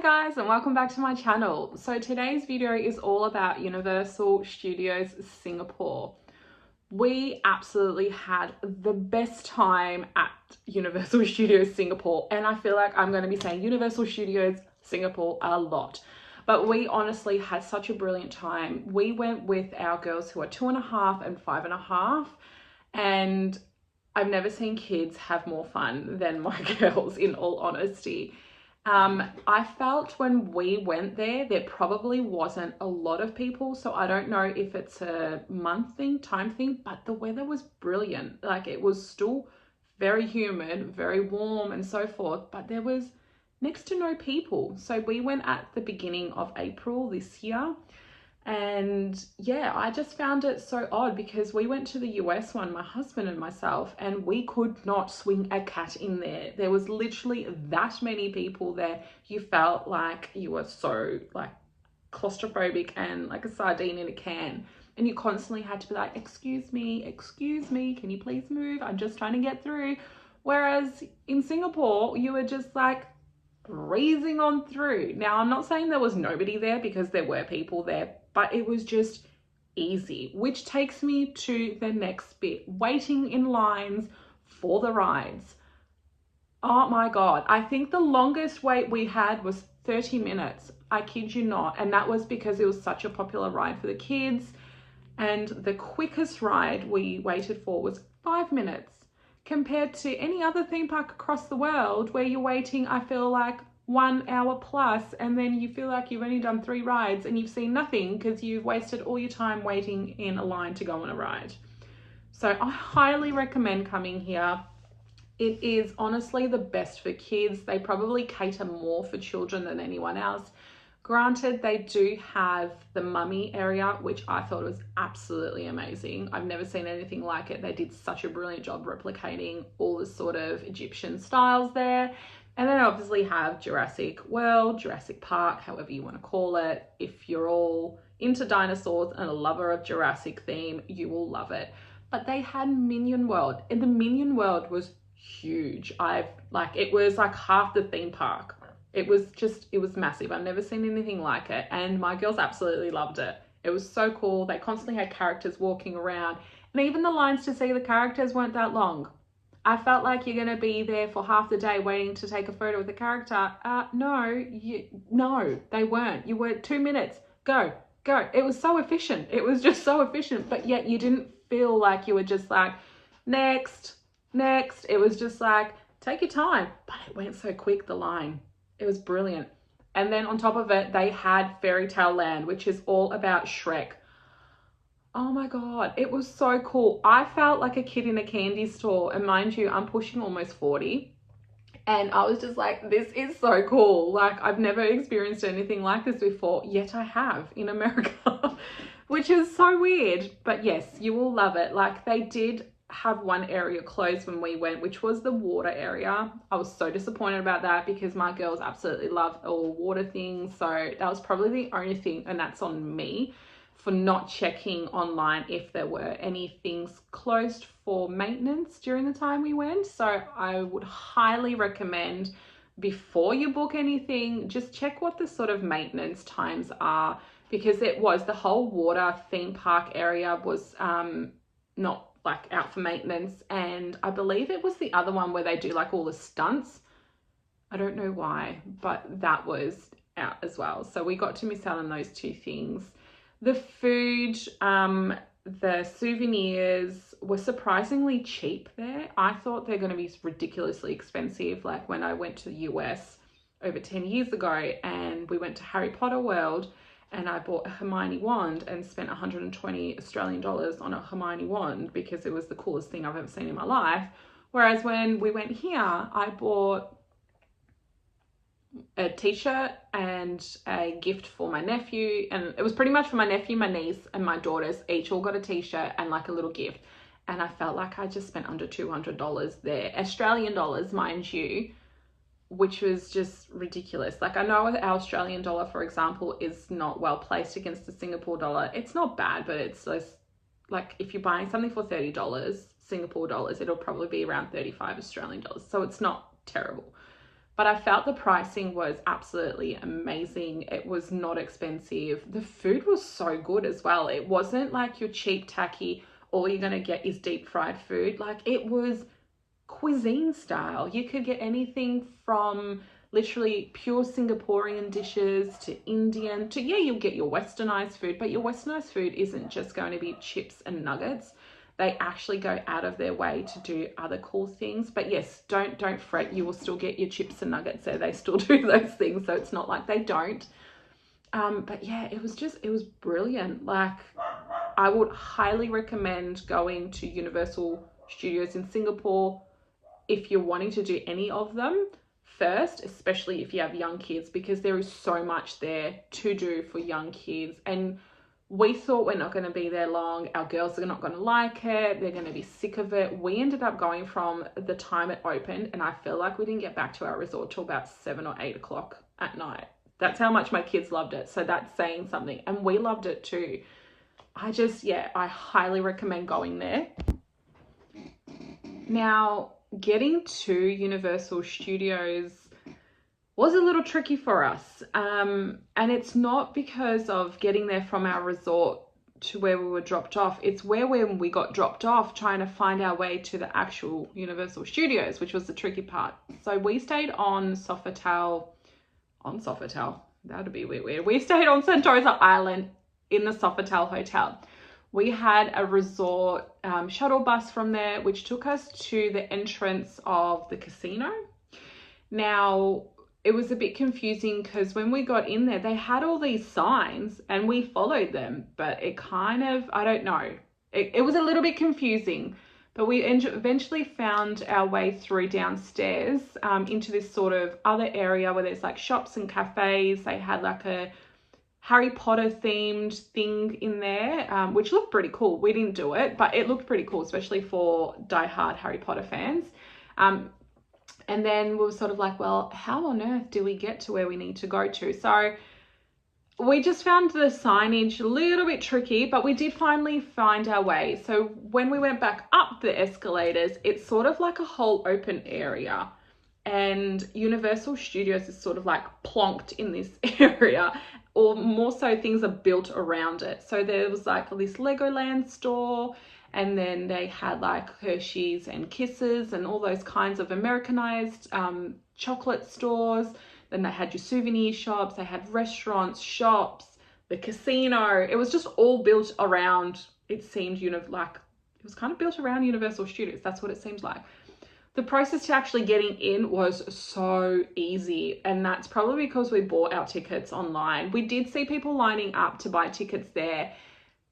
Hi guys, and welcome back to my channel. So today's video is all about Universal Studios Singapore. We absolutely had the best time at Universal Studios Singapore, and I feel like I'm going to be saying Universal Studios Singapore a lot. But we honestly had such a brilliant time. We went with our girls who are 2.5 and 5.5, and I've never seen kids have more fun than my girls, in all honesty. I felt when we went there probably wasn't a lot of people, so I don't know if it's a month thing, time thing, but the weather was brilliant. Like, it was still very humid, very warm and so forth, but there was next to no people. So we went at the beginning of April this year. And yeah, I just found it so odd because we went to the US one, my husband and myself, and we could not swing a cat in there. There was literally that many people there. You felt like you were so like claustrophobic and like a sardine in a can. And you constantly had to be like, excuse me, can you please move? I'm just trying to get through. Whereas in Singapore, you were just like breezing on through. Now, I'm not saying there was nobody there, because there were people there, but it was just easy, which takes me to the next bit, waiting in lines for the rides. Oh my God. I think the longest wait we had was 30 minutes. I kid you not. And that was because it was such a popular ride for the kids. And the quickest ride we waited for was 5 minutes, compared to any other theme park across the world where you're waiting, I feel like, 1 hour plus, and then you feel like you've only done 3 rides and you've seen nothing because you've wasted all your time waiting in a line to go on a ride. So I highly recommend coming here. It is honestly the best for kids. They probably cater more for children than anyone else. Granted, they do have the mummy area, which I thought was absolutely amazing. I've never seen anything like it. They did such a brilliant job replicating all the sort of Egyptian styles there. And then obviously have Jurassic World, Jurassic Park, however you want to call it. If you're all into dinosaurs and a lover of Jurassic theme, you will love it. But they had Minion World, and the Minion World was huge. It was like half the theme park. It was massive. I've never seen anything like it. And my girls absolutely loved it. It was so cool. They constantly had characters walking around. And even the lines to see the characters weren't that long. I felt like you're going to be there for half the day waiting to take a photo with the character. No, they weren't. You were 2 minutes. Go. It was so efficient. It was just so efficient. But yet you didn't feel like you were just like, next. It was just like, take your time. But it went so quick, the line. It was brilliant. And then on top of it, they had Fairy Tale Land, which is all about Shrek. Oh my God, it was so cool. I felt like a kid in a candy store, and mind you, I'm pushing almost 40. And I was just like, this is so cool. Like, I've never experienced anything like this before, yet I have in America, which is so weird. But yes, you will love it. Like, they did have one area closed when we went, which was the water area. I was so disappointed about that because my girls absolutely love all water things. So that was probably the only thing, and that's on me for not checking online if there were any things closed for maintenance during the time we went. So I would highly recommend, before you book anything, just check what the sort of maintenance times are, because it was the whole water theme park area was not like out for maintenance. And I believe it was the other one where they do like all the stunts. I don't know why, but that was out as well. So we got to miss out on those 2 things. The food, the souvenirs were surprisingly cheap there. I thought they're going to be ridiculously expensive. Like when I went to the US over 10 years ago, and we went to Harry Potter World, and I bought a Hermione wand and spent 120 Australian dollars on a Hermione wand because it was the coolest thing I've ever seen in my life. Whereas when we went here, I bought a t-shirt and a gift for my nephew, and it was pretty much for my nephew, my niece, and my daughters. Each all got a t-shirt and like a little gift, and I felt like I just spent under $200 there, Australian dollars, mind you, which was just ridiculous. Like, I know our Australian dollar, for example, is not well placed against the Singapore dollar. It's not bad, but it's just like, if you're buying something for $30 Singapore dollars, it'll probably be around 35 Australian dollars, so it's not terrible. but I felt the pricing was absolutely amazing. It was not expensive. The food was so good as well. It wasn't like your cheap, tacky, all you're going to get is deep fried food. Like, it was cuisine style. You could get anything from literally pure Singaporean dishes to Indian to, yeah, you'll get your westernized food, but your westernized food isn't just going to be chips and nuggets. They actually go out of their way to do other cool things. But yes, don't fret. You will still get your chips and nuggets there. They still do those things. So it's not like they don't. But yeah, it was brilliant. Like, I would highly recommend going to Universal Studios in Singapore if you're wanting to do any of them first, especially if you have young kids, because there is so much there to do for young kids. And we thought we're not going to be there long. Our girls are not going to like it. They're going to be sick of it. We ended up going from the time it opened, and I feel like we didn't get back to our resort till about 7 or 8 o'clock at night. That's how much my kids loved it. So that's saying something. And we loved it too. I highly recommend going there. Now, getting to Universal Studios was a little tricky for us. And it's not because of getting there from our resort to where we were dropped off. It's when we got dropped off, trying to find our way to the actual Universal Studios, which was the tricky part. So we stayed on Sofitel. That'd be weird. We stayed on Sentosa Island in the Sofitel Hotel. We had a resort shuttle bus from there, which took us to the entrance of the casino. Now, it was a bit confusing because when we got in there, they had all these signs and we followed them, but it kind of, I don't know. It was a little bit confusing, but we eventually found our way through downstairs into this sort of other area where there's like shops and cafes. They had like a Harry Potter themed thing in there, which looked pretty cool. We didn't do it, but it looked pretty cool, especially for diehard Harry Potter fans. And then we were sort of like, well, how on earth do we get to where we need to go to? So we just found the signage a little bit tricky, but we did finally find our way. So when we went back up the escalators, it's sort of like a whole open area. And Universal Studios is sort of like plonked in this area, or more so things are built around it. So there was like this Legoland store, and then they had like Hershey's and Kisses and all those kinds of Americanized chocolate stores. Then they had your souvenir shops, they had restaurants, shops, the casino. It was just all built around, it seemed, like it was kind of built around Universal Studios. That's what it seems like. The process to actually getting in was so easy, and that's probably because we bought our tickets online. We did see people lining up to buy tickets there,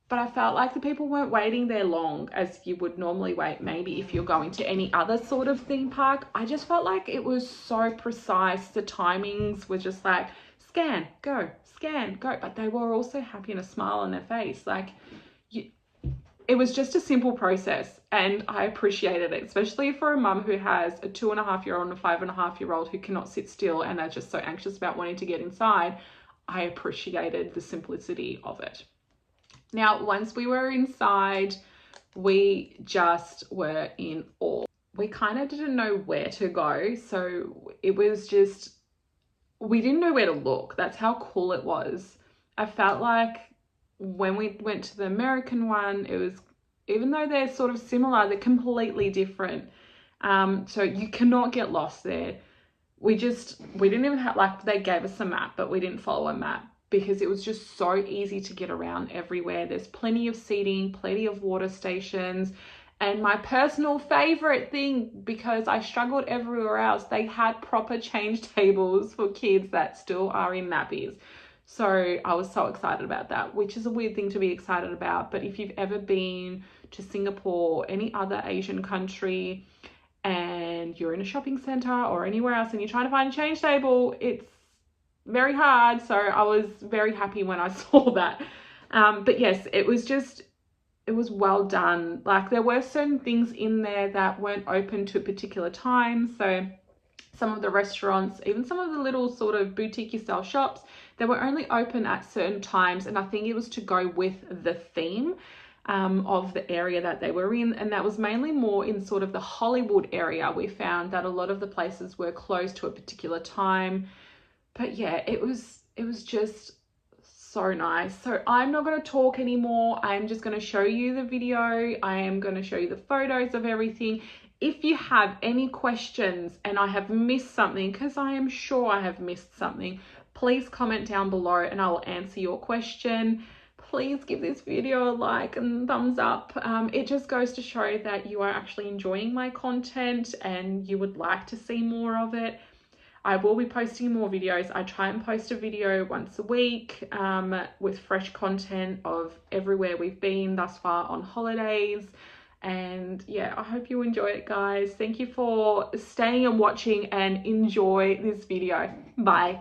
but I felt like the people weren't waiting there long as you would normally wait maybe if you're going to any other sort of theme park. I just felt like it was so precise. The timings were just like scan, go, but they were also happy and a smile on their face. Like, it was just a simple process, and I appreciated it, especially for a mum who has a 2.5-year-old and a 5.5-year-old who cannot sit still and are just so anxious about wanting to get inside. I appreciated the simplicity of it. Now, once we were inside, we just were in awe. We kind of didn't know where to go, so it was just, we didn't know where to look. That's how cool it was. I felt like when we went to the American one, it was, even though they're sort of similar, they're completely different. So you cannot get lost there. We didn't even have, like, they gave us a map, but we didn't follow a map because it was just so easy to get around everywhere. There's plenty of seating, plenty of water stations. And my personal favorite thing, because I struggled everywhere else, they had proper change tables for kids that still are in nappies. So I was so excited about that, which is a weird thing to be excited about. But if you've ever been to Singapore or any other Asian country and you're in a shopping center or anywhere else and you're trying to find a change table, it's very hard. So I was very happy when I saw that. But yes, it was well done. Like, there were certain things in there that weren't open to a particular time. So some of the restaurants, even some of the little sort of boutique style shops, they were only open at certain times, and I think it was to go with the theme. of the area that they were in, and that was mainly more in sort of the Hollywood area. We found that a lot of the places were closed to a particular time, but yeah, it was just so nice. So I'm not going to talk anymore. I'm just going to show you the video. I am going to show you the photos of everything. If you have any questions and I have missed something, because I am sure I have missed something, please comment down below and I will answer your question. Please give this video a like and thumbs up. It just goes to show that you are actually enjoying my content and you would like to see more of it. I will be posting more videos. I try and post a video once a week with fresh content of everywhere we've been thus far on holidays. And yeah, I hope you enjoy it, guys. Thank you for staying and watching, and enjoy this video. Bye.